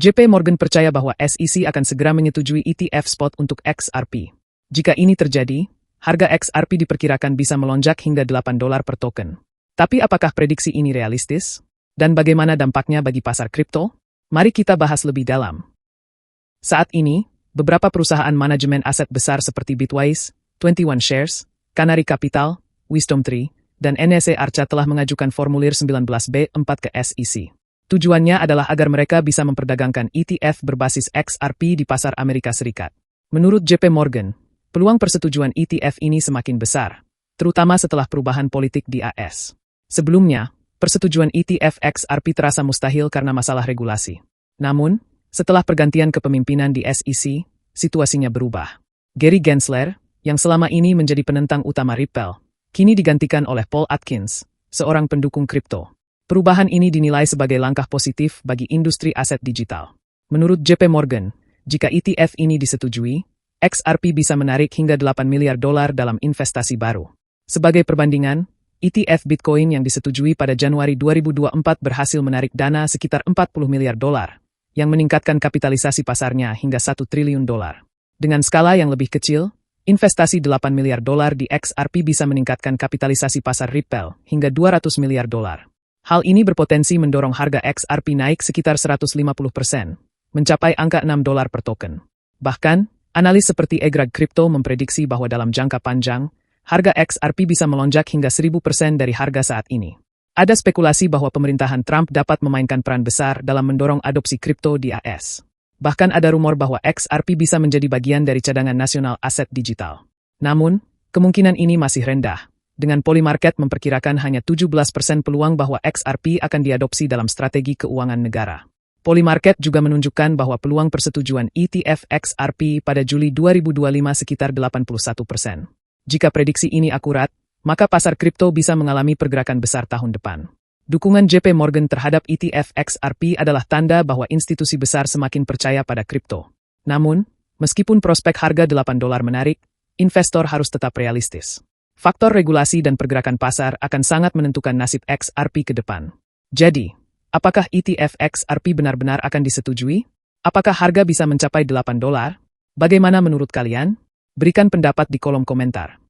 JP Morgan percaya bahwa SEC akan segera menyetujui ETF spot untuk XRP. Jika ini terjadi, harga XRP diperkirakan bisa melonjak hingga $8 per token. Tapi apakah prediksi ini realistis? Dan bagaimana dampaknya bagi pasar kripto? Mari kita bahas lebih dalam. Saat ini, beberapa perusahaan manajemen aset besar seperti Bitwise, 21 Shares, Canary Capital, WisdomTree, dan NSE Arca telah mengajukan formulir 19B4 ke SEC. Tujuannya adalah agar mereka bisa memperdagangkan ETF berbasis XRP di pasar Amerika Serikat. Menurut JP Morgan, peluang persetujuan ETF ini semakin besar, terutama setelah perubahan politik di AS. Sebelumnya, persetujuan ETF XRP terasa mustahil karena masalah regulasi. Namun, setelah pergantian kepemimpinan di SEC, situasinya berubah. Gary Gensler, yang selama ini menjadi penentang utama Ripple, kini digantikan oleh Paul Atkins, seorang pendukung kripto. Perubahan ini dinilai sebagai langkah positif bagi industri aset digital. Menurut JP Morgan, jika ETF ini disetujui, XRP bisa menarik hingga $8 miliar dalam investasi baru. Sebagai perbandingan, ETF Bitcoin yang disetujui pada Januari 2024 berhasil menarik dana sekitar $40 miliar, yang meningkatkan kapitalisasi pasarnya hingga $1 triliun. Dengan skala yang lebih kecil, investasi $8 miliar di XRP bisa meningkatkan kapitalisasi pasar Ripple hingga $200 miliar. Hal ini berpotensi mendorong harga XRP naik sekitar 150%, mencapai angka $6 per token. Bahkan, analis seperti Egrag Crypto memprediksi bahwa dalam jangka panjang, harga XRP bisa melonjak hingga 1000% dari harga saat ini. Ada spekulasi bahwa pemerintahan Trump dapat memainkan peran besar dalam mendorong adopsi kripto di AS. Bahkan ada rumor bahwa XRP bisa menjadi bagian dari cadangan nasional aset digital. Namun, kemungkinan ini masih rendah. Dengan Polymarket memperkirakan hanya 17% peluang bahwa XRP akan diadopsi dalam strategi keuangan negara. Polymarket juga menunjukkan bahwa peluang persetujuan ETF XRP pada Juli 2025 sekitar 81%. Jika prediksi ini akurat, maka pasar kripto bisa mengalami pergerakan besar tahun depan. Dukungan JP Morgan terhadap ETF XRP adalah tanda bahwa institusi besar semakin percaya pada kripto. Namun, meskipun prospek harga $8 menarik, investor harus tetap realistis. Faktor regulasi dan pergerakan pasar akan sangat menentukan nasib XRP ke depan. Jadi, apakah ETF XRP benar-benar akan disetujui? Apakah harga bisa mencapai $8? Bagaimana menurut kalian? Berikan pendapat di kolom komentar.